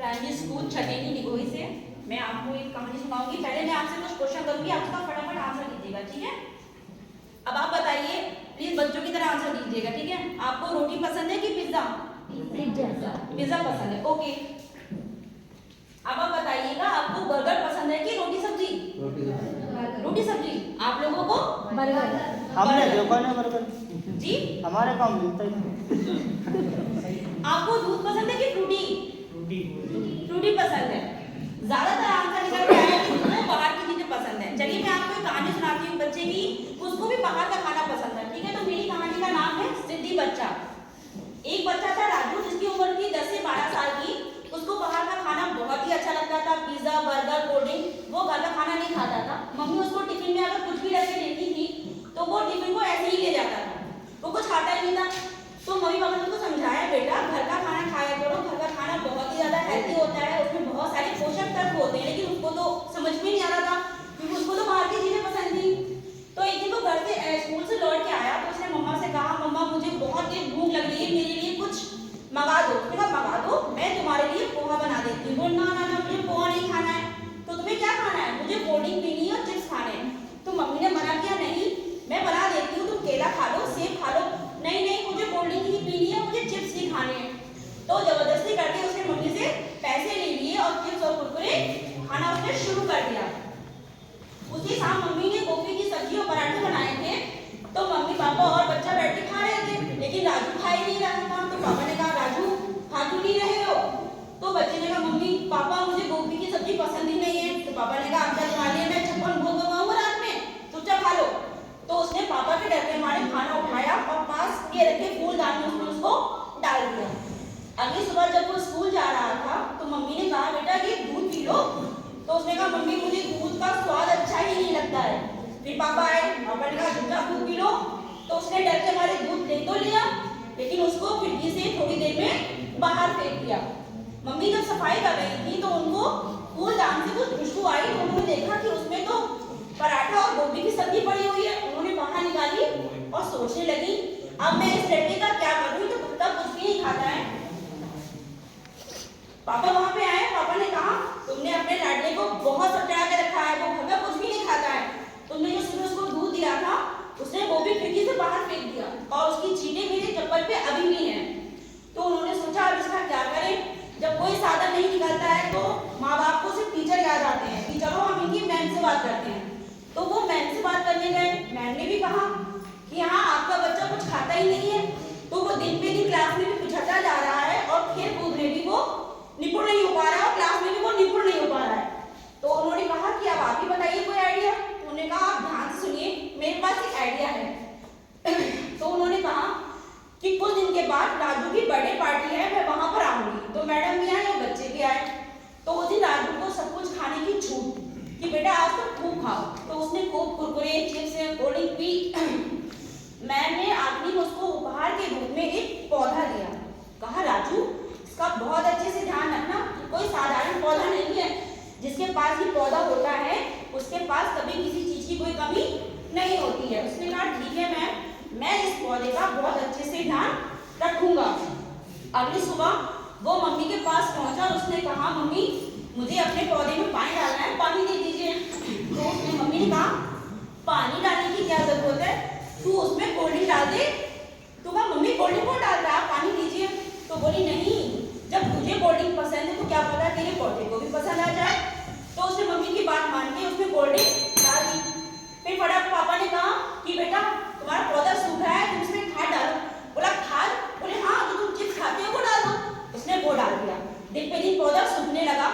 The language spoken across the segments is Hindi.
प्राइमरी स्कूल छटेनी निगोही से मैं आपको एक कहानी सुनाऊंगी। पहले मैं आपसे कुछ क्वेश्चन करूंगी, आप उसका फटाफट आंसर दीजिएगा, ठीक है। अब आप बताइए, प्लीज बच्चों की तरह आंसर दीजिएगा, ठीक है। आपको रोटी पसंद है कि पिज्जा? पिज्जा पसंद है, ओके। अब आप बताइएगा, आपको बर्गर पसंद है कि रोटी सब्जी? रोटी सब्जी। आप लोगों को बर्गर। हमने देखा ना बर्गर जी, हमारे काम मिलता ही। आपको दूध पसंद है कि फ्रूटी? फ्रूटी पसंद है। ज्यादातर आंसर निकल के आया कि उसको बाहर की चीजें पसंद है। चलिए मैं आपको एक कहानी सुनाती हूँ बच्चे की, उसको भी बाहर का खाना पसंद है, ठीक है। तो मेरी कहानी का नाम है सिद्धि बच्चा। एक बच्चा था राजू, जिसकी उम्र थी 10 से 12 साल की। उसको बाहर का खाना बहुत ही अच्छा लगता था, पिज्जा, बर्गर, कोल्ड ड्रिंक। वो घर का खाना नहीं खाता था। मम्मी उसको टिफिन में अगर कुछ भी रख के देती थी तो वो टिफिन को ऐसे ही ले जाता था, वो कुछ खाता ही नहीं था। तो मम्मी पापा ने उसको समझाया, बेटा घर का खाना खाया करो, घर का खाना बहुत ही ज्यादा हेल्दी होता है, उसमें बहुत सारे पोषक तत्व होते हैं। लेकिन उसको तो समझ में नहीं आ रहा था, क्योंकि उसको तो बाहर की चीजें पसंद थी। तो एक दिन वो घर से स्कूल से लौट के आया, तो उसने मम्मा से कहा, मम्मा मुझे बहुत तेज भूख लग रही है, मेरे लिए कुछ मंगा दो। उसने कहा मंगा दो, मैं तुम्हारे लिए पोहा बना देती हूँ। ना ना ना, मुझे पोहा नहीं खाना है। तो तुम्हें क्या खाना है? मुझे कोल्ड ड्रिंक पीनी है और चिप्स खाने हैं। तो मम्मी ने मना किया, नहीं मैं बना देती हूँ, तुम केला खा लो, सेब खा लो। नहीं नहीं, मुझे कोल्ड ड्रिंक ही पीनी है, मुझे चिप्स ही खाने हैं। तो जबरदस्ती करके उसने मम्मी से पैसे ले लिए और चिप्स और कुरकुरे खाना उसने शुरू कर दिया। उसी शाम मम्मी ने गोभी की सब्जी और पराठे बनाए थे। तो मम्मी पापा और बच्चा बैठ के खा रहे थे, लेकिन राजू खा ही नहीं रहा था। तो पापा ने कहा, राजू खा क्यों नहीं रहे हो? तो बच्चे ने कहा, मम्मी पापा मुझे गोभी की सब्जी पसंद ही नहीं है। तो पापा ने कहा, अब क्या तुम्हारे लिए मैं 56 भोग लगाऊंगा रात में, चुपचाप खा लो। तो उसने पापा के डर के मारे खाना उठाया और पास के रखे फूलदान में उसने उसको डाल दिया। अगली सुबह जब वो स्कूल जा रहा था तो मम्मी ने कहा, बेटा ये दूध पी लो। तो उसने कहा, मम्मी मुझे दूध का स्वाद अच्छा ही नहीं लगता है। फिर पापा आए, पापा ने कहा, चुपचाप दूध पी लो। तो उसने डर के मारे दूध ले तो लिया, लेकिन उसको खिड़की से थोड़ी देर में बाहर फेंक दिया। मम्मी जब सफाई कर रही थी तो उनको फूलदान से कुछ खुशबू आई। तो उन्होंने देखा कि उसमें तो पराठा और गोभी की सब्जी पड़ी हुई है। उन्होंने बाहर निकाली और सोचने लगी, अब मैं इस लड़के का क्या करूं, तो खुद का कुछ भी नहीं खाता है। पापा वहां पे आए, पापा ने कहा, तुमने अपने लाडले को बहुत सजा के रखा है, वो घर का कुछ भी नहीं खाता है। तुमने जो सुबह उसको दूध दिया था उसने वो भी खिड़की से बाहर फेंक दिया और उसकी चींटे मेरे चप्पल पे अभी भी हैं। तो उन्होंने सोचा, अब इसका क्या करें। जब कोई साधन नहीं निकलता है तो माँ बाप को सिर्फ टीचर याद आते हैं कि चलो हम इनकी मैम से बात करते हैं। तो वो मैम से बात करने गए। मैम ने भी कहा कि हाँ आपका बच्चा कुछ खाता ही नहीं है, तो वो दिन पे दिन क्लास में भी पिछड़ता जा रहा है और खेल कूद में भी वो निपुण नहीं हो पा रहा है और क्लास में भी वो निपुण नहीं हो पा रहा है। तो उन्होंने कहा कि अब आप ही बताइए कोई आइडिया। उन्होंने कहा, आप ध्यान से सुनिए, मेरे पास एक आइडिया है। तो उन्होंने कहा कि कुछ दिन के बाद राजू की बर्थडे पार्टी है, मैं वहां पर आऊंगी। तो मैडम भी आई और बच्चे भी आए। तो उस दिन राजू को सब कुछ खाने की छूट कि बेटा आज तो खूब खाओ। तो उसने खूब Kurkure, chips, cold drink P. Ma'am ने आखिरी में उसको उपहार के रूप में एक पौधा दिया। कहा, राजू इसका बहुत अच्छे से ध्यान रखना, कोई साधारण पौधा नहीं है। जिसके पास ये पौधा होता है उसके पास कभी किसी चीज की कोई कमी नहीं होती है। उसने कहा, ठीक है मैम, मैं इस पौधे का बहुत अच्छे से ध्यान रखूंगा। अगली सुबह वो मम्मी के पास पहुंचा और उसने कहा, मम्मी मुझे अपने पौधे में पानी डालना है, पानी दे दीजिए। तो उसने मम्मी ने कहा, पानी डालने की क्या जरूरत है, तू उसमें कोल्ड ड्रिंक डाल दे। तो कहा, मम्मी कोल्ड ड्रिंक कौन डाल रहा है, पानी दीजिए। तो बोली, नहीं जब तुझे कोल्ड ड्रिंक पसंद है तो क्या पता तेरे पौधे को भी पसंद आ जाए। तो उसने मम्मी की बात मान के उसमें कोल्ड ड्रिंक डाल दी। फिर फटाफट पापा ने कहा कि बेटा तुम्हारा पौधा सूख रहा है, तुम इसमें खाद डालो। बोला, खाद? बोले, हाँ जो तुम चिप्स खाते हो वो डाल दो। उसने वो डाल दिया। दिन पे दिन पौधा सूखने लगा।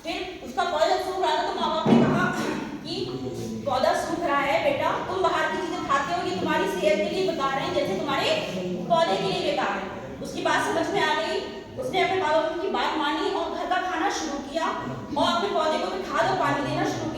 फिर उसका पौधा सूख रहा था तो माँ बाप ने कहा कि पौधा सूख रहा है बेटा, तुम बाहर की चीजें खाते हो, ये तुम्हारी सेहत के लिए बेकार है जैसे तुम्हारे पौधे के लिए बेकार है। उसकी बात समझ में आ गई। उसने अपने माँ बाप की बात मानी और घर का खाना शुरू किया और अपने पौधे को भी खाद और पानी देना शुरू